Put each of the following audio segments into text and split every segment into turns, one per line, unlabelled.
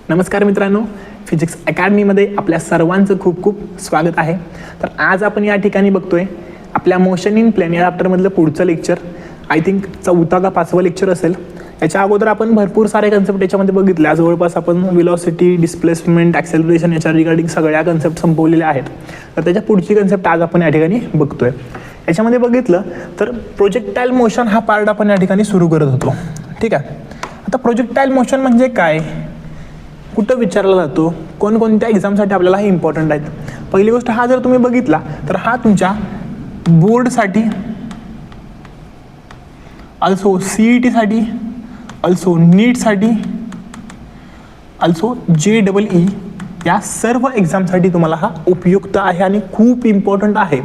नमस्कार मित्रांनो, फिजिक्स अकॅडमीमध्ये आपल्या सर्वांचं खूप खूप स्वागत आहे. तर आज आपण या ठिकाणी बघतोय आपल्या मोशन इन प्लेन या चॅप्टरमधलं पुढचं लेक्चर. आय थिंक 4था का 5वा लेक्चर असेल. याच्या अगोदर आपण भरपूर सारे कन्सेप्ट याच्यामध्ये बघितल्या. जवळपास आपण व्हेलॉसिटी, डिस्प्लेसमेंट, ॲक्सेलरेशन याच्या रिगार्डिंग सगळ्या कन्सेप्ट संपवलेल्या आहेत. तर त्याच्या पुढची कन्सेप्ट आज आपण या ठिकाणी बघतोय. याच्यामध्ये बघितलं तर प्रोजेक्टाईल मोशन हा पार्ट आपण या ठिकाणी सुरू करत होतो. ठीक आहे. आता प्रोजेक्टाईल मोशन म्हणजे काय, कुठं विचारला जातो, कोणकोणत्या एक्झामसाठी आपल्याला हे इम्पॉर्टंट आहेत. पहिली गोष्ट, हा जर तुम्ही बघितला तर हा तुमच्या बोर्डसाठी, अल्सो CETसाठी, अल्सो नीटसाठी, अल्सो JEE या सर्व एक्झामसाठी तुम्हाला हा उपयुक्त आहे आणि खूप इम्पॉर्टंट आहे.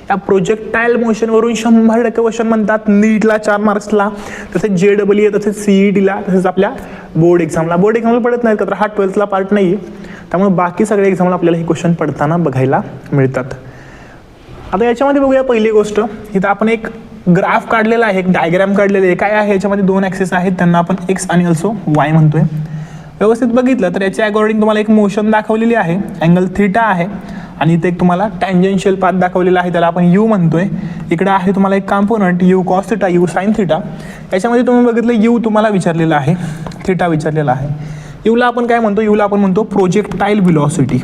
या प्रोजेक्टाईल मोशनवरून 100% क्वेश्चन म्हणतात. नीटला 4 मार्क्सला, तसेच JEE, तसेच CETला, तसेच आपल्या बोर्ड एक्झामला पडत नाहीत का, तर हा 12thला पार्ट नाही आहे. त्यामुळे बाकी सगळ्या एक्झामला आपल्याला हे क्वेश्चन पडताना बघायला मिळतात. आता याच्यामध्ये बघूया. पहिली गोष्ट, इथं आपण एक ग्राफ काढलेला आहे, एक डायग्राम काढलेला आहे. काय आहे, याच्यामध्ये 2 ॲक्सिस आहेत, त्यांना आपण एक्स आणि अल्सो वाय म्हणतोय. व्यवस्थित बघितलं तर याच्या अकॉर्डिंग तुम्हाला एक मोशन दाखवलेली आहे, अँगल थीटा आहे, आणि इथे एक तुम्हाला टँजेन्शियल पाथ दाखवलेला आहे, त्याला आपण यू म्हणतोय. इकडे आहे तुम्हाला एक component you cos theta, you sine theta. याच्यामध्ये तुम्ही बघितलं यू तुम्हाला विचारलेला आहे, थिटा विचारलेला आहे. यूला आपण काय म्हणतो, यूला आपण म्हणतो प्रोजेक्टाईल व्हेलॉसिटी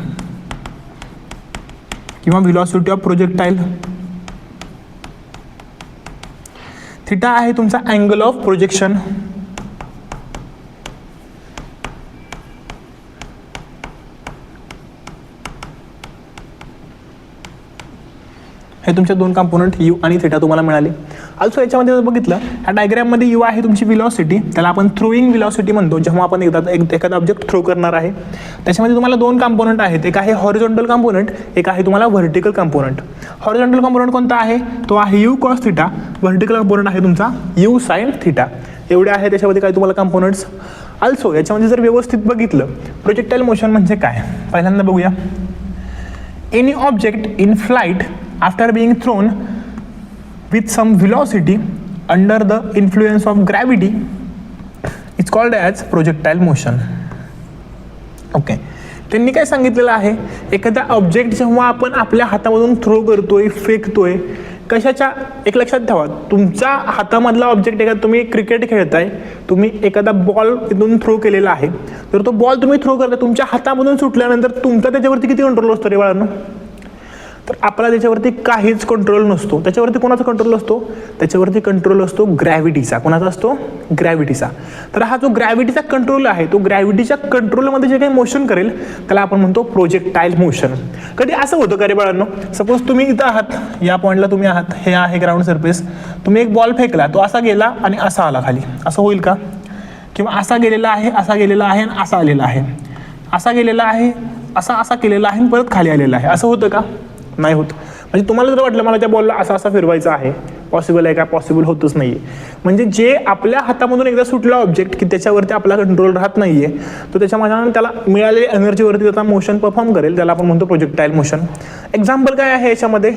किंवा व्हेलॉसिटी ऑफ प्रोजेक्टाईल. थिटा आहे तुमचा अँगल ऑफ प्रोजेक्शन. हे तुमचे 2 कंपोनंट यू आणि थिटा तुम्हाला मिळाले. अल्सो याच्यामध्ये जर बघितलं, ह्या डायग्राममध्ये यू आहे तुमची व्हेलॉसिटी, त्याला आपण थ्रोईंग व्हेलॉसिटी म्हणतो, जेव्हा आपण एखादा ऑब्जेक्ट थ्रो करणार आहे. त्याच्यामध्ये तुम्हाला 2 कंपोनंट आहेत, एक आहे हॉरिझॉन्टल कंपोनंट, एक आहे तुम्हाला व्हर्टिकल कंपोनंट. हॉरिझॉन्टल कंपोनंट कोणता आहे, तो आहे you cos theta. Vertical component आहे तुमचा यू साइन थिटा. एवढे आहे त्याच्यामध्ये काय तुम्हाला कंपोनंट्स. अल्सो याच्यामध्ये जर व्यवस्थित बघितलं, प्रोजेक्टाईल मोशन म्हणजे काय, पहिल्यांदा बघूया. Any object in flight after being thrown with some velocity under the influence of gravity is called as projectile motion. Okay, त्यांनी काय सांगितलेलं आहे, एखादा ऑब्जेक्ट जेव्हा आपण आपल्या हातामधून थ्रो करतोय, फेकतोय, कशाच्या, एक लक्षात ठेवा, तुमच्या हातामधला ऑब्जेक्ट, एखादा तुम्ही क्रिकेट खेळताय, तुम्ही एखादा बॉल इथून थ्रो केलेला आहे, तर तो बॉल तुम्ही थ्रो करताय, तुमच्या हातामधून सुटल्यानंतर तुमचा त्याच्यावरती किती कंट्रोल असतो रे बाळांनो, तर आपला त्याच्यावरती काहीच कंट्रोल नसतो. त्याच्यावरती कोणाचा कंट्रोल असतो, त्याच्यावरती कंट्रोल असतो ग्रॅव्हिटीचा. कोणाचा असतो, ग्रॅव्हिटीचा. तर हा जो ग्रॅव्हिटीचा कंट्रोल आहे, तो ग्रॅव्हिटीच्या कंट्रोलमध्ये जे काही मोशन करेल त्याला आपण म्हणतो प्रोजेक्टाईल मोशन. कधी असं होतं का रे बाळांनो, सपोज तुम्ही इथं आहात, या पॉईंटला तुम्ही आहात, हे आहे ग्राउंड सरफेस, तुम्ही एक बॉल फेकला, तो असा गेला आणि असा आला खाली, असं होईल का, किंवा असा गेलेला आहे, असा गेलेला आहे आणि असा आलेला आहे, असा गेलेला आहे, असा केलेला आहे आणि परत खाली आलेला आहे, असं होतं का, नाही होत. म्हणजे तुम्हाला जर वाटलं मला त्या बॉलला असा फिरवायचा आहे, पॉसिबल आहे का, पॉसिबल होतच नाहीये. म्हणजे जे आपल्या हातामधून एकदा सुटला ऑब्जेक्ट की त्याच्यावरती आपला कंट्रोल राहत नाहीये, तो त्याच्या माझ्या त्याला मिळालेल्या एनर्जीवरती त्याचा मोशन परफॉर्म करेल, त्याला आपण म्हणतो प्रोजेक्टाईल मोशन. एक्झाम्पल काय आहे याच्यामध्ये,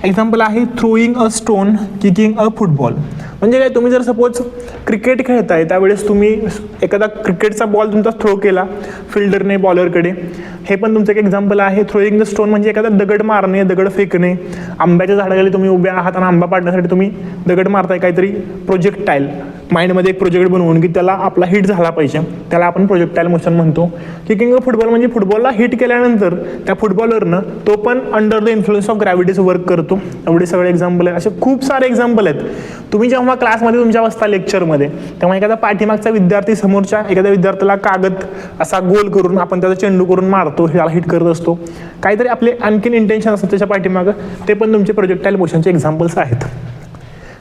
एक्झाम्पल आहे throwing a stone, kicking a football. म्हणजे काय, तुम्ही जर सपोज क्रिकेट खेळताय, त्यावेळेस तुम्ही एखादा क्रिकेटचा बॉल तुमचा थ्रो केला फिल्डरने बॉलरकडे, हे पण तुमचं एक एक्झाम्पल आहे. थ्रोईंग द स्टोन म्हणजे एखादा दगड मारणे, दगड फेकणे. आंब्याच्या झाडाखाली तुम्ही उभ्या आहात आणि आंबा पाडण्यासाठी तुम्ही दगड मारताय, काहीतरी प्रोजेक्टाईल माइंडमध्ये एक प्रोजेक्ट बनवून की त्याला आपला हिट झाला पाहिजे, त्याला आपण प्रोजेक्टाईल मोशन म्हणतो. किकिंग फुटबॉल म्हणजे फुटबॉलला हिट केल्यानंतर त्या फुटबॉलरनं तो पण अंडर द इन्फ्लुएन्स ऑफ ग्रॅव्हिटीचं वर्क करतो. एवढे सगळे एक्झाम्पल आहे. असे खूप सारे एक्झाम्पल आहेत. तुम्ही जेव्हा क्लासमध्ये तुमच्या बसता लेक्चरमध्ये, तेव्हा एखादा पाठीमागचा विद्यार्थी समोरच्या एखाद्या विद्यार्थ्याला कागद असा गोल करून आपण त्याचा चेंडू करून मारतो, त्याला हिट करत असतो, काहीतरी आपले आणखीन इंटेन्शन असतं त्याच्या पाठीमागं, ते पण तुमचे प्रोजेक्टाईल मोशनचे एक्झाम्पल्स आहेत.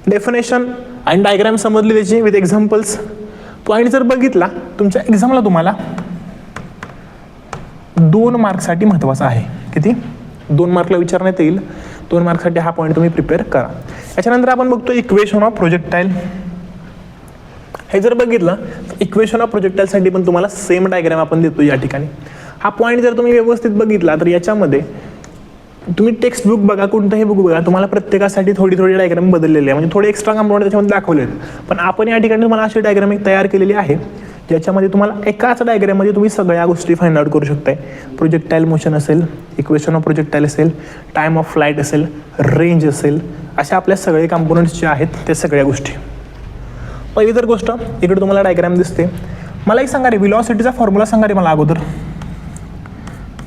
डेफिनेशन आणि डायग्राम समजली त्याची विथ एक्झाम्पल्स. पॉईंट जर बघितला तुमच्या एक्झामला तुम्हाला 2 मार्कसाठी महत्त्वाचा आहे. किती, 2 मार्कला विचारण्यात येईल. 2 मार्कसाठी हा पॉईंट तुम्ही प्रिपेअर करा. याच्यानंतर आपण बघतो इक्वेशन ऑफ प्रोजेक्टाईल. हे जर बघितलं इक्वेशन ऑफ प्रोजेक्टाईलसाठी पण तुम्हाला सेम डायग्राम आपण देतो या ठिकाणी. हा पॉईंट जर तुम्ही व्यवस्थित बघितला तर याच्यामध्ये तुम्ही टेक्स्ट बुक बघा, कोणतंही बुक बघा, तुम्हाला प्रत्येकासाठी थोडी डायग्राम बदललेली आहे, म्हणजे थोडे एक्स्ट्रा कंपाऊंड त्याच्यामध्ये दाखवले आहेत. पण आपण या ठिकाणी तुम्हाला अशी डायग्राम एक तयार केलेली आहे ज्याच्यामध्ये तुम्हाला एकाच डायग्राममध्ये तुम्ही सगळ्या गोष्टी फाइंड आउट करू शकताय. प्रोजेक्टाईल मोशन असेल, इक्वेशन ऑफ प्रोजेक्टाईल असेल, टाईम ऑफ फ्लाईट असेल, रेंज असेल, अशा आपल्या सगळे कंपोनंट्स जे आहेत त्या सगळ्या गोष्टी. पहिली तर गोष्ट इकडे तुम्हाला डायग्राम दिसते. मला एक सांगा रे, व्हेलॉसिटीचा फॉर्म्युला सांगा रे मला अगोदर.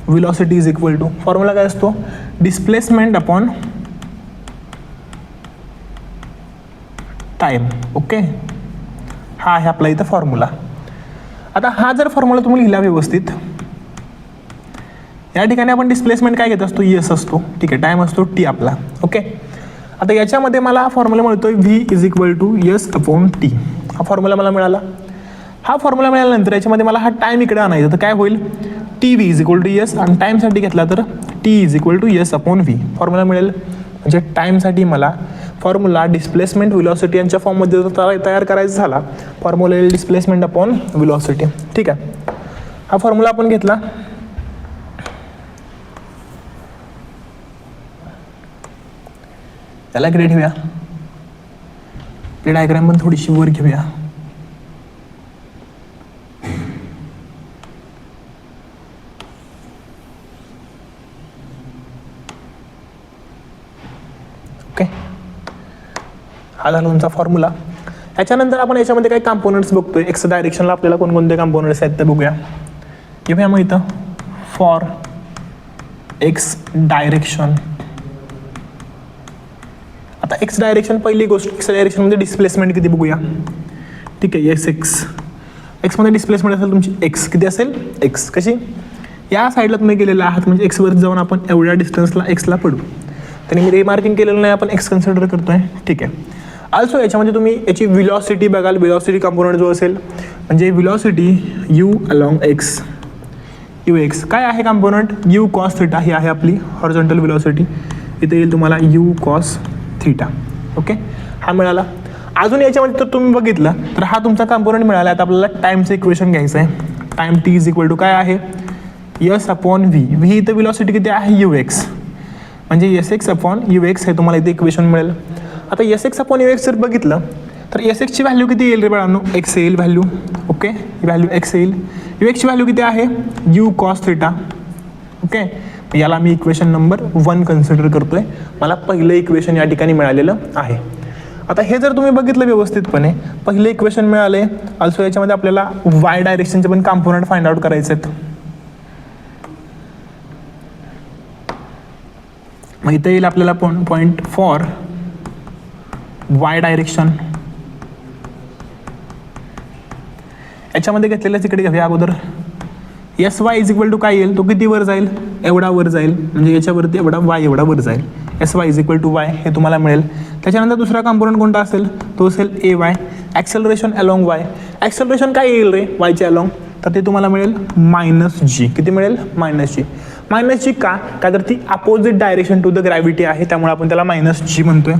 Velocity is equal to, formula काय असतो, डिस्प्लेसमेंट अपॉन टाईम. ओके, हा आहे आपला इथं फॉर्म्युला. आता हा जर फॉर्म्युला तुम्ही लिहिला व्यवस्थित, या ठिकाणी आपण डिस्प्लेसमेंट काय घेत असतो, यस असतो, ठीक आहे, टाईम असतो टी आपला. ओके, आता याच्यामध्ये मला हा फॉर्म्युला मिळतोय V is equal to S upon T. हा फॉर्म्युला मला मिळाला. हा फॉर्म्युला मिळाल्यानंतर याच्यामध्ये मला हा टाईम इकडे आणायचा, तर काय होईल, T V is equal to S, आणि टाईमसाठी घेतला तर T is equal to S upon V. Formula मिळेल. म्हणजे टाईमसाठी मला फॉर्म्युला डिस्प्लेसमेंट व्हेलॉसिटी यांच्या फॉर्ममध्ये जर तयार करायचा झाला, फॉर्म्युला येईल डिस्प्लेसमेंट अपॉन व्हेलॉसिटी. ठीक आहे, हा फॉर्म्युला आपण घेतला. त्याला इकडे ठेवूया, डायग्राम पण थोडीशी वर घेऊया. ओके, हा झाला तुमचा फॉर्म्युला. याच्यानंतर आपण याच्यामध्ये काही कॉम्पोनंट्स बघतोय. एक्स डायरेक्शनला आपल्याला कोणकोणते कॉम्पोनंट्स आहेत ते बघूया. घेऊया मग इथं फॉर एक्स डायरेक्शन. आता एक्स डायरेक्शन, पहिली गोष्ट एक्स डायरेक्शनमध्ये डिस्प्लेसमेंट किती बघूया. ठीक आहे, एस एक्समध्ये डिस्प्लेसमेंट असेल तुमची एक्स किती असेल, एक्स कशी या साईडला तुम्ही गेलेला आहात, म्हणजे एक्सवर जाऊन आपण एवढ्या डिस्टन्सला एक्सला पडू. त्यांनी मी रिमार्किंग केलेलं नाही, आपण एक्स कन्सिडर करतोय. ठीक आहे, ऑल्सो याच्यामध्ये तुम्ही याची व्हेलॉसिटी बघाल. व्हेलॉसिटी कंपोनंट जो असेल म्हणजे velocity you along x, you x काय आहे कंपोनंट, यू कॉस थिटा ही आहे आपली हॉरिझॉन्टल व्हेलॉसिटी. इथे येईल तुम्हाला यू कॉस थिटा. ओके, हा मिळाला. अजून याच्यामध्ये तर तुम्ही बघितलं तर हा तुमचा कंपोनंट मिळाला. आता आपल्याला टाईमचं इक्वेशन घ्यायचं आहे. Time T is equal to काय आहे, यस अपॉन व्ही. व्ही इथं व्हेलॉसिटी किती आहे, यू एक्स, म्हणजे S X upon U X हे तुम्हाला इथे इक्वेशन मिळेल. आता S X upon U X जर बघितलं तर एस एक्सची व्हॅल्यू किती येईल रे बाळांनो, एक्स येईल व्हॅल्यू. ओके, व्हॅल्यू एक्स येईल. यू एक्सची व्हॅल्यू किती आहे, यू कॉस थिटा. ओके, याला मी इक्वेशन नंबर 1 कन्सिडर करतोय. मला पहिलं इक्वेशन या ठिकाणी मिळालेलं आहे. आता हे जर तुम्ही बघितलं व्यवस्थितपणे, पहिलं इक्वेशन मिळाले. ऑल्सो याच्यामध्ये आपल्याला वाय डायरेक्शनचे पण कॉम्पोनंट फाइंड आउट करायचे आहेत. मग इथे येईल आपल्याला पॉईंट फॉर वाय डायरेक्शन. याच्यामध्ये घेतलेल्याच इकडे घेऊया अगोदर. S Y is equal to काय येईल, तो किती वर जाईल, एवढा वर जाईल, म्हणजे याच्यावरती एवढा वाय एवढा वर जाईल. S Y is equal to Y हे तुम्हाला मिळेल. त्याच्यानंतर दुसरा कॉम्पोनंट कोणता असेल, तो असेल a y. Acceleration along y. Acceleration काय येईल रे वायचे अलॉंग, तर ते तुम्हाला मिळेल मायनस जी. किती मिळेल, मायनस जी. मायनस जी का तर ती opposite direction to the gravity आहे, त्यामुळे आपण त्याला मायनस जी म्हणतोय.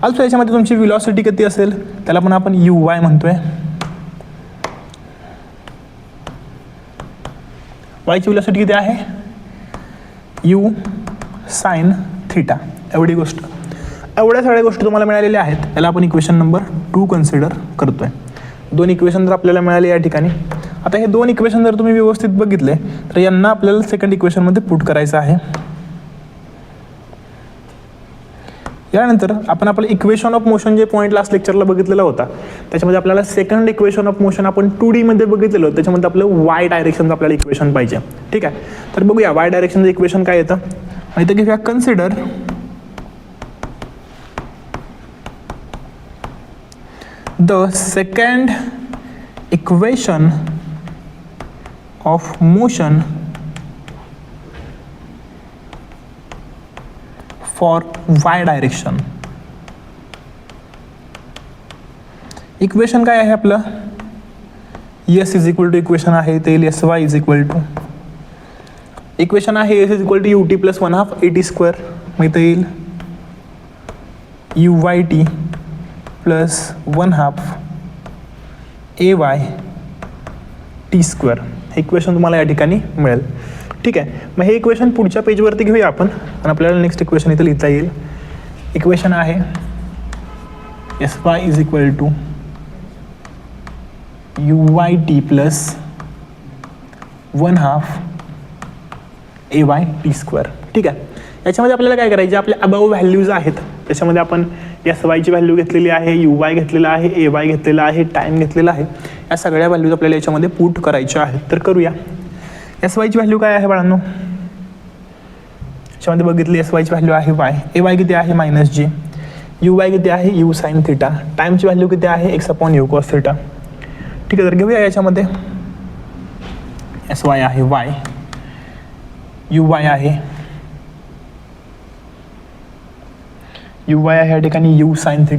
ऑल्सो याच्यामध्ये तुमची व्हेलॉसिटी किती असेल, त्याला पण आपण यू वाय म्हणतोय. वायची व्हेलॉसिटी किती आहे, यू साइन थिटा. एवढी गोष्ट, एवढ्या सगळ्या गोष्टी तुम्हाला मिळालेल्या आहेत. याला आपण इक्वेशन नंबर 2 कन्सिडर करतोय. 2 इक्वेशन जर आपल्याला मिळाले या ठिकाणी. आता हे 2 इक्वेशन जर तुम्ही व्यवस्थित बघितले तर यांना आपल्याला सेकंड इक्वेशनमध्ये पुट करायचं आहे. यानंतर आपण आपलं इक्वेशन ऑफ मोशन जे पॉईंट लास्ट लेक्चरला बघितलेला होता, त्याच्यामध्ये आपल्याला सेकंड इक्वेशन ऑफ मोशन आपण 2D मध्ये बघितलेलं होतं. त्याच्यामध्ये आपलं वाय डायरेक्शनचं आपल्याला इक्वेशन पाहिजे. ठीक आहे, तर बघूया वाय डायरेक्शनचं इक्वेशन काय येतं. इथं घेऊया consider the second equation of motion for y direction. Equation काय आहे आपलं, s is equal to equation आहे ते येईल s Y is equal to equation आहे s is equal to u t plus 1/2 AT square. मग इथं येईल u y t plus 1/2 AY t square. हे इक्वेशन तुम्हाला या ठिकाणी मिळेल. ठीक आहे, मग हे इक्वेशन पुढच्या पेजवरती घेऊया आपण आणि आपल्याला नेक्स्ट इक्वेशन इथं लिहिता येईल. इक्वेशन आहे S Y is equal to UYT plus 1/2 AYT². ठीक आहे. याच्यामध्ये आपल्याला काय करायचे, आपल्या अबाव व्हॅल्यूज आहेत त्याच्यामध्ये आपण SYची व्हॅल्यू घेतलेली आहे, UY घेतलेला आहे, AY घेतलेला आहे, टाईम घेतलेला आहे. या सगळ्या व्हॅल्यूज आपल्याला याच्यामध्ये पुट करायच्या आहेत. तर करूया. SYची व्हॅल्यू काय आहे बाळांनो, याच्यामध्ये बघितली SYची व्हॅल्यू आहे Y, AY किती आहे -G, UY किती आहे U sin θ, टाईमची व्हॅल्यू किती आहे x/u cos θ. ठीक आहे. तर घेऊया याच्यामध्ये SY आहे Y, UY आहे या ठिकाणी U sin θ,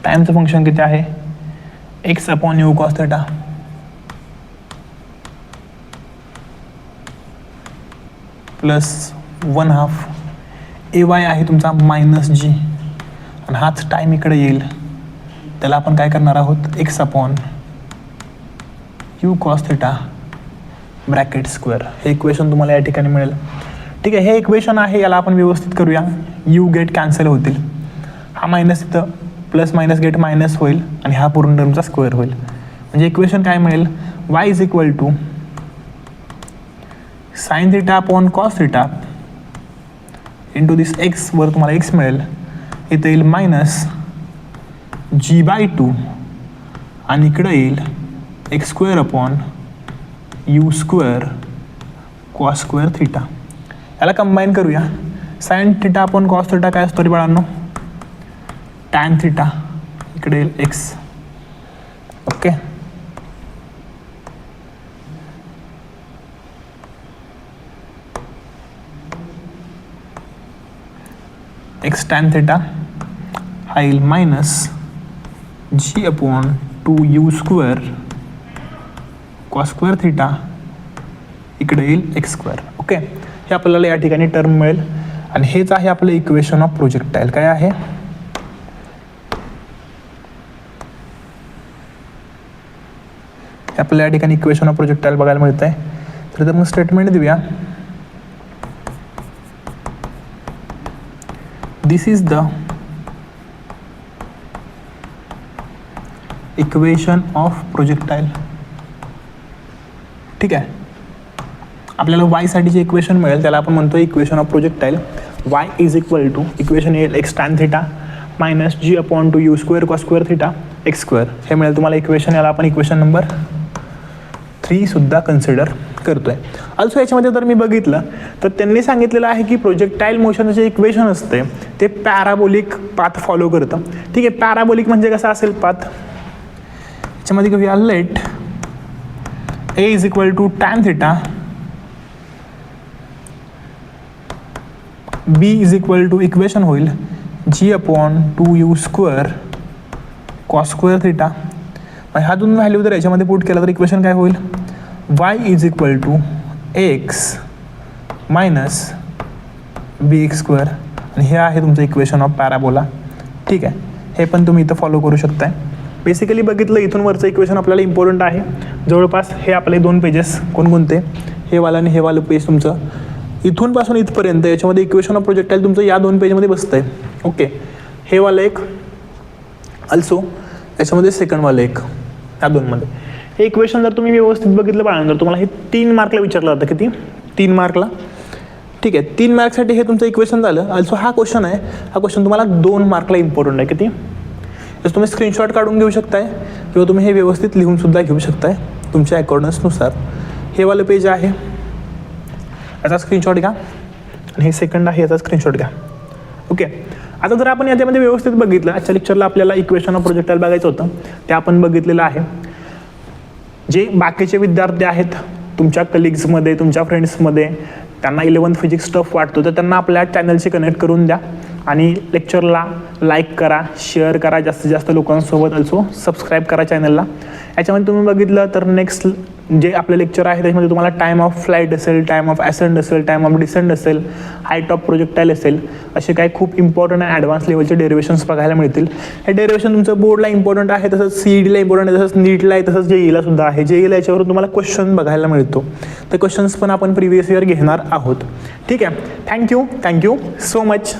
टाईमचं फंक्शन किती आहे x/u cos θ, प्लस 1/2 AY आहे तुमचा -G, आणि हाच टाईम इकडे येईल, त्याला आपण काय करणार आहोत x/u cos θ ब्रॅकेट स्क्वेअर. हे इक्वेशन तुम्हाला या ठिकाणी मिळेल. ठीक आहे. हे इक्वेशन आहे, याला आपण व्यवस्थित करूया. यू गेट कॅन्सल होतील, हा मायनस इथं प्लस मायनस गेट मायनस होईल आणि हा पूर्ण टर्मचा स्क्वेअर होईल. म्हणजे इक्वेशन काय मिळेल, y is equal to sine θ upon cos θ into this x, वर तुम्हाला x मिळेल, इथं येईल -G/2 आणि इकडं येईल x² अपॉन u² cos² θ. याला कंबाईन करूया. साइन θ अपॉन कॉस θ काय असतो रे बाळांनो, टॅन θ, इकडे येईल x. ओके. x टॅन θ हा येईल -G/2u² cos² θ, इकडे येईल x². ओके. हे आपल्याला या ठिकाणी टर्म मिळेल आणि हेच आहे आपलं इक्वेशन ऑफ प्रोजेक्टाईल. काय आहे, आपल्याला या ठिकाणी इक्वेशन ऑफ प्रोजेक्टाईल बघायला मिळत आहे. तर मग स्टेटमेंट देऊया. This is the equation of projectile. ठीक आहे. आपल्याला y साठीचे इक्वेशन मिळेल, त्याला आपण म्हणतो equation of projectile. y is equal to equation येईल x tan θ -G/2u² cos² θ x². हे मिळेल तुम्हाला इक्वेशन. याला आपण इक्वेशन नंबर 3 सुद्धा कन्सिडर करतोय. ऑल्सो याच्यामध्ये जर मी बघितलं तर त्यांनी सांगितलेलं आहे की प्रोजेक्टाईल मोशनचं जे इक्वेशन असते ते पॅराबोलिक पाथ फॉलो करतं. ठीक आहे. पॅराबोलिक म्हणजे कसं असेल पाथ, याच्यामध्ये घेऊया let a is equal to tan θ, b is equal to equation होईल G/2u² cos² θ. ह्या दोन व्हॅल्यू जर याच्यामध्ये पुट केला तर इक्वेशन काय होईल, y is equal to x - bx². आणि हे आहे तुमचं इक्वेशन ऑफ पॅराबोला. ठीक आहे. हे पण तुम्ही इथं फॉलो करू शकताय. बेसिकली बघितलं इथून वरचं इक्वेशन आपल्याला इम्पॉर्टंट आहे. जवळपास हे आपले 2 पेजेस कोणकोणते, हे वाला आणि हे वालं पेज तुमचं इथून पासून इथपर्यंत याच्यामध्ये इक्वेशन ऑफ प्रोजेक्टाईल तुमचं या 2 पेजमध्ये बसतंय. ओके. हे वालं एक, ऑल्सो याच्यामध्ये सेकंड वालं एक, या 2मध्ये हे इक्वेशन जर तुम्ही व्यवस्थित बघितलं बाळांतर तुम्हाला हे 3 मार्कला विचारलं जातं. किती, 3 मार्कला. ठीक आहे. 3 मार्कसाठी हे तुमचं इक्वेशन झालं. ऑल्सो हा क्वेश्चन आहे, हा क्वेश्चन तुम्हाला 2 मार्कला इम्पॉर्टंट आहे. किती, तर तुम्ही स्क्रीनशॉट काढून घेऊ शकताय किंवा तुम्ही हे व्यवस्थित लिहून सुद्धा घेऊ शकताय तुमच्या अकॉर्डन्सनुसार. हे वालं पेज आहे, याचा स्क्रीनशॉट घ्या, आणि हे सेकंड आहे, याचा स्क्रीनशॉट घ्या. ओके. आता जर आपण याच्यामध्ये व्यवस्थित बघितलं, आजच्या लेक्चरला आपल्याला इक्वेशन ऑफ प्रोजेक्टाईल बघायचं होतं, ते आपण बघितलेलं आहे. जे बाकीचे विद्यार्थी आहेत तुमच्या कलिग्समध्ये, तुमच्या फ्रेंड्समध्ये, त्यांना 11th फिजिक्स टफ वाटतो तर त्यांना आपल्या चॅनलशी कनेक्ट करून द्या आणि लेक्चरला लाईक करा, शेअर करा जास्तीत जास्त लोकांसोबत. ऑल्सो सबस्क्राईब करा चॅनलला. याच्यामध्ये तुम्ही बघितलं तर नेक्स्ट जे आपलं लेक्चर आहे त्याच्यामध्ये तुम्हाला टाईम ऑफ फ्लाईट असेल, टाईम ऑफ ॲसेंड असेल, टाईम ऑफ डिसेंड असेल, हाईट ऑफ प्रोजेक्टाईल असेल, असे काही खूप इम्पॉर्टंट आणि ॲडव्हान्स लेवलचे डेरिवेशन्स बघायला मिळतील. हे डेरिवेशन तुमचं बोर्डला इम्पॉर्टंट आहे, तसंच CETला इम्पॉर्टंट आहे, तसंच नीटला आहे, तसंच JEEला सुद्धा आहे. JEEला याच्यावरून तुम्हाला क्वेश्चन बघायला मिळतो. तर क्वेश्चन्स पण आपण प्रिव्हियस इयर घेणार आहोत. ठीक आहे. Thank you so much.